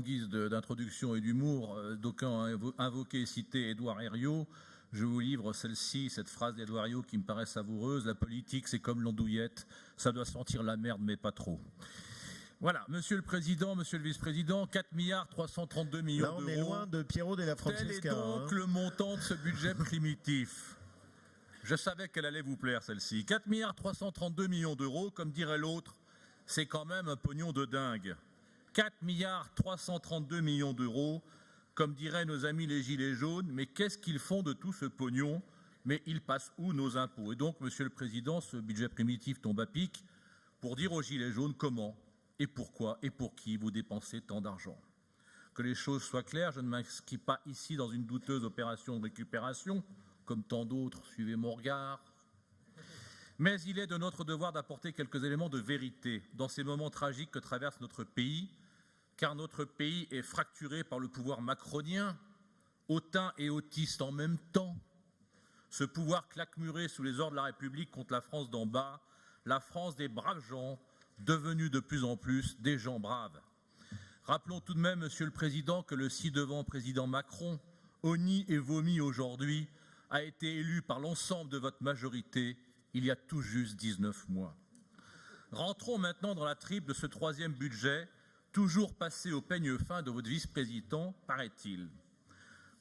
guise d'introduction et d'humour, d'aucuns ont invoqué et cité Édouard Herriot. Je vous livre celle-ci, cette phrase d'Édouard Herriot qui me paraît savoureuse. La politique, c'est comme l'andouillette, ça doit sentir la merde, mais pas trop. Voilà, Monsieur le Président, Monsieur le Vice-président, 4 milliards 332 millions d'euros. Là, on est loin de Piero della Francesca. Tel est donc le montant de ce budget primitif. Je savais qu'elle allait vous plaire, celle-ci. 4 milliards 332 millions d'euros, comme dirait l'autre, c'est quand même un pognon de dingue. 4 milliards 332 millions d'euros, comme diraient nos amis les Gilets jaunes, mais qu'est-ce qu'ils font de tout ce pognon? Mais ils passent où nos impôts? Et donc, Monsieur le Président, ce budget primitif tombe à pic pour dire aux Gilets jaunes comment et pourquoi et pour qui vous dépensez tant d'argent. Que les choses soient claires, je ne m'inscris pas ici dans une douteuse opération de récupération, comme tant d'autres, suivez mon regard. Mais il est de notre devoir d'apporter quelques éléments de vérité dans ces moments tragiques que traverse notre pays, car notre pays est fracturé par le pouvoir macronien, hautain et autiste en même temps. Ce pouvoir claquemuré sous les ordres de la République contre la France d'en bas, la France des braves gens, devenus de plus en plus des gens braves. Rappelons tout de même, Monsieur le Président, que le ci-devant président Macron, honni et vomi aujourd'hui, a été élu par l'ensemble de votre majorité il y a tout juste 19 mois. Rentrons maintenant dans la tripe de ce troisième budget, toujours passé au peigne fin de votre vice-président, paraît-il.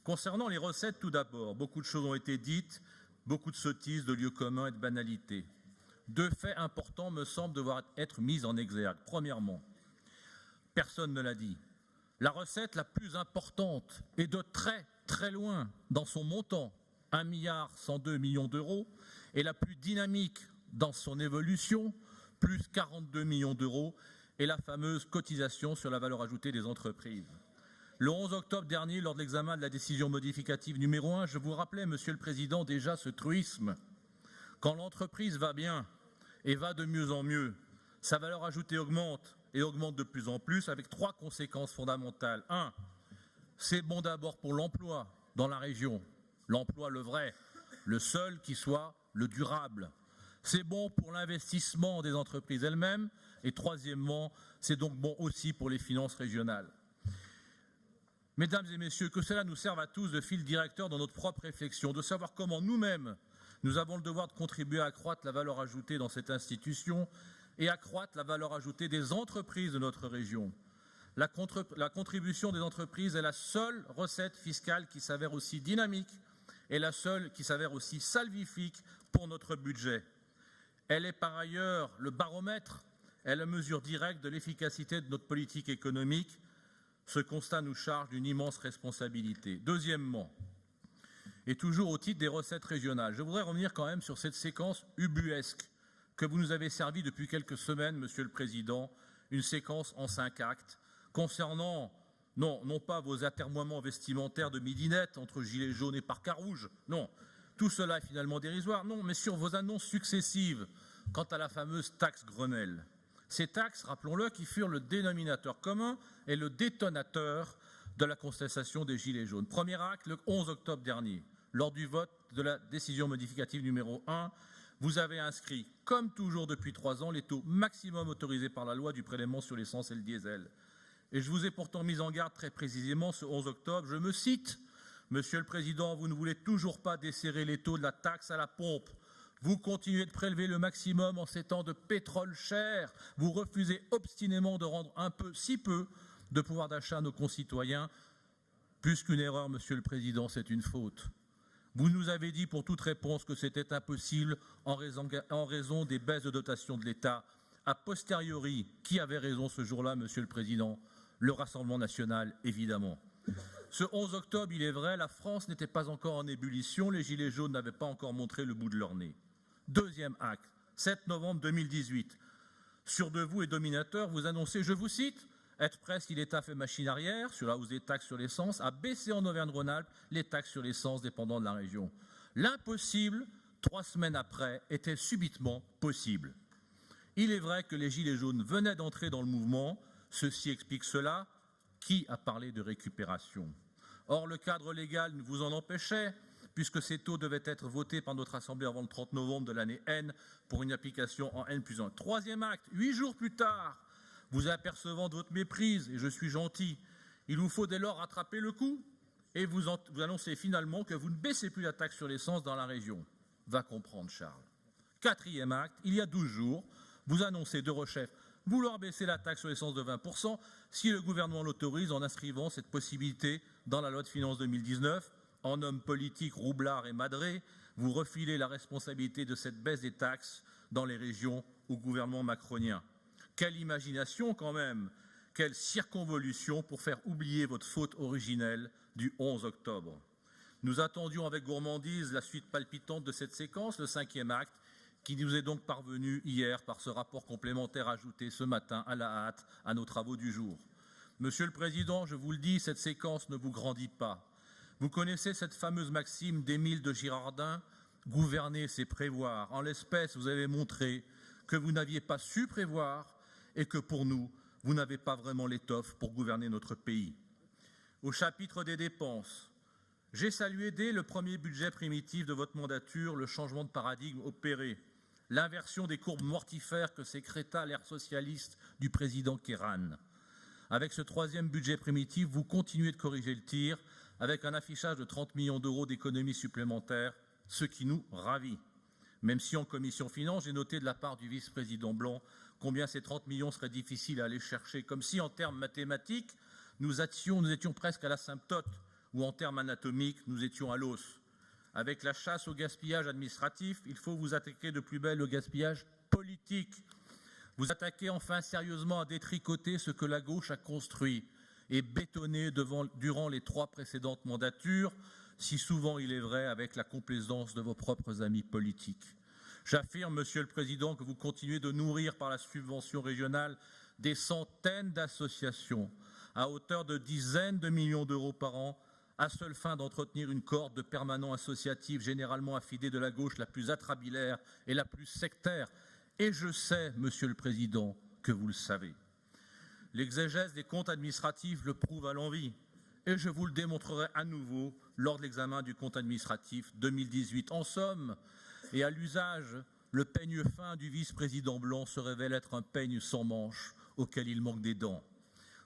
Concernant les recettes, tout d'abord, beaucoup de choses ont été dites, beaucoup de sottises, de lieux communs et de banalités. Deux faits importants me semblent devoir être mis en exergue. Premièrement, personne ne l'a dit, la recette la plus importante et de très très loin dans son montant, 1 milliard 102 millions d'euros, et la plus dynamique dans son évolution, plus 42 millions d'euros, et la fameuse cotisation sur la valeur ajoutée des entreprises. Le 11 octobre dernier, lors de l'examen de la décision modificative numéro 1, je vous rappelais, Monsieur le Président, déjà ce truisme. Quand l'entreprise va bien et va de mieux en mieux, sa valeur ajoutée augmente et augmente de plus en plus avec trois conséquences fondamentales. 1. C'est bon d'abord pour l'emploi dans la région, l'emploi le vrai, le seul qui soit le durable. C'est bon pour l'investissement des entreprises elles-mêmes et troisièmement, c'est donc bon aussi pour les finances régionales. Mesdames et messieurs, que cela nous serve à tous de fil directeur dans notre propre réflexion, de savoir comment nous-mêmes, nous avons le devoir de contribuer à accroître la valeur ajoutée dans cette institution et accroître la valeur ajoutée des entreprises de notre région. La contribution des entreprises est la seule recette fiscale qui s'avère aussi dynamique et la seule qui s'avère aussi salvifique pour notre budget. Elle est par ailleurs le baromètre, est la mesure directe de l'efficacité de notre politique économique. Ce constat nous charge d'une immense responsabilité. Deuxièmement, et toujours au titre des recettes régionales, je voudrais revenir quand même sur cette séquence ubuesque que vous nous avez servie depuis quelques semaines, Monsieur le Président, une séquence en 5 actes concernant non pas vos atermoiements vestimentaires de midinette entre gilets jaunes et parkas rouges, non, tout cela est finalement dérisoire, non, mais sur vos annonces successives quant à la fameuse taxe Grenelle. Ces taxes, rappelons-le, qui furent le dénominateur commun et le détonateur de la contestation des Gilets jaunes. Premier acte, le 11 octobre dernier, lors du vote de la décision modificative numéro 1, vous avez inscrit, comme toujours depuis 3 ans, les taux maximum autorisés par la loi du prélèvement sur l'essence et le diesel. Et je vous ai pourtant mis en garde très précisément ce 11 octobre, je me cite, « Monsieur le Président, vous ne voulez toujours pas desserrer les taux de la taxe à la pompe. Vous continuez de prélever le maximum en ces temps de pétrole cher. Vous refusez obstinément de rendre si peu de pouvoir d'achat à nos concitoyens. Plus qu'une erreur, Monsieur le Président, c'est une faute. Vous nous avez dit pour toute réponse que c'était impossible en raison des baisses de dotation de l'État. A posteriori, qui avait raison ce jour-là, Monsieur le Président? Le Rassemblement national, évidemment. Ce 11 octobre, il est vrai, la France n'était pas encore en ébullition, les Gilets jaunes n'avaient pas encore montré le bout de leur nez. Deuxième acte, 7 novembre 2018. Sûr de vous et dominateur, vous annoncez, je vous cite, être prêt si l'État fait machine arrière sur la hausse des taxes sur l'essence, à baisser en Auvergne-Rhône-Alpes les taxes sur l'essence dépendant de la région. L'impossible, 3 semaines après, était subitement possible. Il est vrai que les Gilets jaunes venaient d'entrer dans le mouvement, ceci explique cela. Qui a parlé de récupération? Or, le cadre légal vous en empêchait, puisque ces taux devaient être votés par notre Assemblée avant le 30 novembre de l'année N pour une application en N+1. Troisième acte, 8 jours plus tard, vous apercevant de votre méprise, et je suis gentil, Il vous faut dès lors rattraper le coup et vous annoncez finalement que vous ne baissez plus la taxe sur l'essence dans la région. Va comprendre, Charles. Quatrième acte, il y a 12 jours, vous annoncez de rechef vouloir baisser la taxe sur l'essence de 20% si le gouvernement l'autorise en inscrivant cette possibilité dans la loi de finances 2019. En homme politique roublard et madré, vous refilez la responsabilité de cette baisse des taxes dans les régions au gouvernement macronien. Quelle imagination quand même, quelle circonvolution pour faire oublier votre faute originelle du 11 octobre. Nous attendions avec gourmandise la suite palpitante de cette séquence, le 5e acte, qui nous est donc parvenu hier par ce rapport complémentaire ajouté ce matin à la hâte à nos travaux du jour. Monsieur le Président, je vous le dis, cette séquence ne vous grandit pas. Vous connaissez cette fameuse maxime d'Émile de Girardin, « Gouverner, c'est prévoir ». En l'espèce, vous avez montré que vous n'aviez pas su prévoir et que pour nous, vous n'avez pas vraiment l'étoffe pour gouverner notre pays. Au chapitre des dépenses, j'ai salué dès le premier budget primitif de votre mandature le changement de paradigme opéré, l'inversion des courbes mortifères que sécréta l'ère socialiste du président Kéran. Avec ce 3e budget primitif, vous continuez de corriger le tir avec un affichage de 30 millions d'euros d'économies supplémentaires, ce qui nous ravit. Même si en commission finance, j'ai noté de la part du vice-président Blanc combien ces 30 millions seraient difficiles à aller chercher, comme si en termes mathématiques, nous étions presque à l'asymptote, ou en termes anatomiques, nous étions à l'os. Avec la chasse au gaspillage administratif, il faut vous attaquer de plus belle au gaspillage politique. Vous attaquez enfin sérieusement à détricoter ce que la gauche a construit et bétonné durant les 3 précédentes mandatures, si souvent il est vrai avec la complaisance de vos propres amis politiques. J'affirme, Monsieur le Président, que vous continuez de nourrir par la subvention régionale des centaines d'associations à hauteur de dizaines de millions d'euros par an, à seule fin d'entretenir une corde de permanents associatifs généralement affidés de la gauche la plus atrabilaire et la plus sectaire. Et je sais, Monsieur le Président, que vous le savez. L'exégèse des comptes administratifs le prouve à l'envi, et je vous le démontrerai à nouveau lors de l'examen du compte administratif 2018. En somme, et à l'usage, le peigne fin du vice-président Blanc se révèle être un peigne sans manche auquel il manque des dents.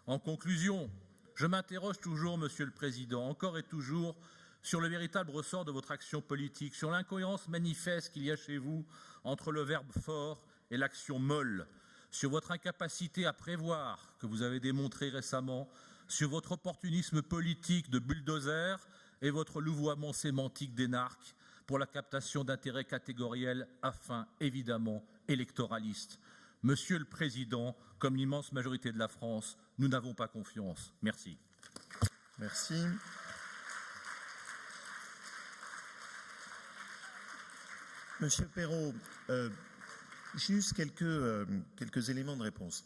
En conclusion, je m'interroge toujours, Monsieur le Président, encore et toujours, sur le véritable ressort de votre action politique, sur l'incohérence manifeste qu'il y a chez vous entre le verbe fort et l'action molle, sur votre incapacité à prévoir, que vous avez démontré récemment, sur votre opportunisme politique de bulldozer et votre louvoiement sémantique d'énarque pour la captation d'intérêts catégoriels à fins évidemment électoralistes. Monsieur le Président, comme l'immense majorité de la France, nous n'avons pas confiance. Merci. Merci. Monsieur Perrault, juste quelques éléments de réponse.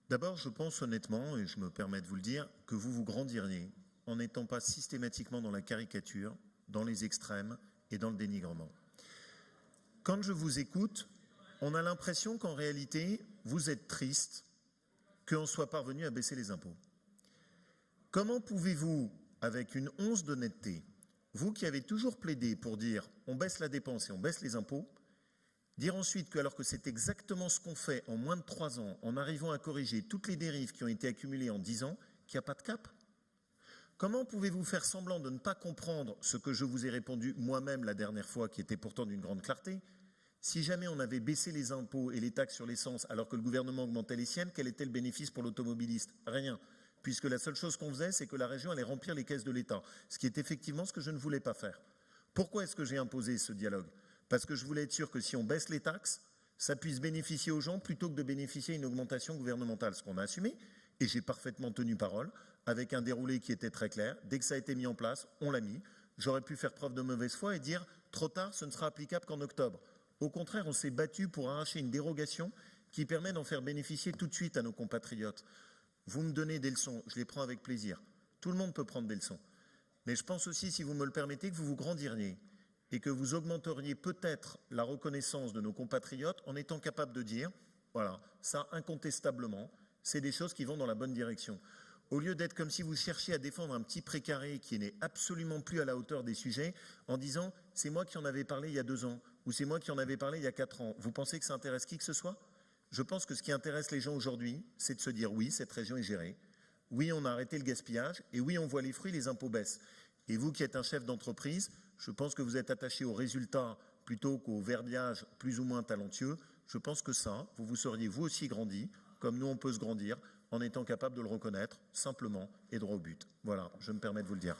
D'abord, je pense honnêtement, et je me permets de vous le dire, que vous vous grandiriez en n'étant pas systématiquement dans la caricature, dans les extrêmes et dans le dénigrement. Quand je vous écoute, on a l'impression qu'en réalité, vous êtes triste qu'on soit parvenu à baisser les impôts. Comment pouvez-vous, avec une once d'honnêteté, vous qui avez toujours plaidé pour dire on baisse la dépense et on baisse les impôts, dire ensuite que alors que c'est exactement ce qu'on fait en moins de 3 ans, en arrivant à corriger toutes les dérives qui ont été accumulées en 10 ans, qu'il n'y a pas de cap? Comment pouvez-vous faire semblant de ne pas comprendre ce que je vous ai répondu moi-même la dernière fois, qui était pourtant d'une grande clarté? Si jamais on avait baissé les impôts et les taxes sur l'essence alors que le gouvernement augmentait les siennes, quel était le bénéfice pour l'automobiliste? Rien. Puisque la seule chose qu'on faisait, c'est que la région allait remplir les caisses de l'État. Ce qui est effectivement ce que je ne voulais pas faire. Pourquoi est-ce que j'ai imposé ce dialogue? Parce que je voulais être sûr que si on baisse les taxes, ça puisse bénéficier aux gens plutôt que de bénéficier à une augmentation gouvernementale. Ce qu'on a assumé, et j'ai parfaitement tenu parole, avec un déroulé qui était très clair. Dès que ça a été mis en place, on l'a mis. J'aurais pu faire preuve de mauvaise foi et dire trop tard, ce ne sera applicable qu'en octobre. Au contraire, on s'est battu pour arracher une dérogation qui permet d'en faire bénéficier tout de suite à nos compatriotes. Vous me donnez des leçons, je les prends avec plaisir. Tout le monde peut prendre des leçons. Mais je pense aussi, si vous me le permettez, que vous vous grandiriez et que vous augmenteriez peut-être la reconnaissance de nos compatriotes en étant capable de dire, voilà, ça incontestablement, c'est des choses qui vont dans la bonne direction. Au lieu d'être comme si vous cherchiez à défendre un petit précaré qui n'est absolument plus à la hauteur des sujets en disant « c'est moi qui en avais parlé il y a 2 ans » ou « c'est moi qui en avais parlé il y a 4 ans ». Vous pensez que ça intéresse qui que ce soit? Je pense que ce qui intéresse les gens aujourd'hui, c'est de se dire « oui, cette région est gérée ». Oui, on a arrêté le gaspillage. Et oui, on voit les fruits, les impôts baissent. Et vous qui êtes un chef d'entreprise, je pense que vous êtes attaché aux résultats plutôt qu'au verbiage plus ou moins talentueux. Je pense que ça, vous vous seriez vous aussi grandi, comme nous on peut se grandir, en étant capable de le reconnaître simplement et droit au but. Voilà, je me permets de vous le dire.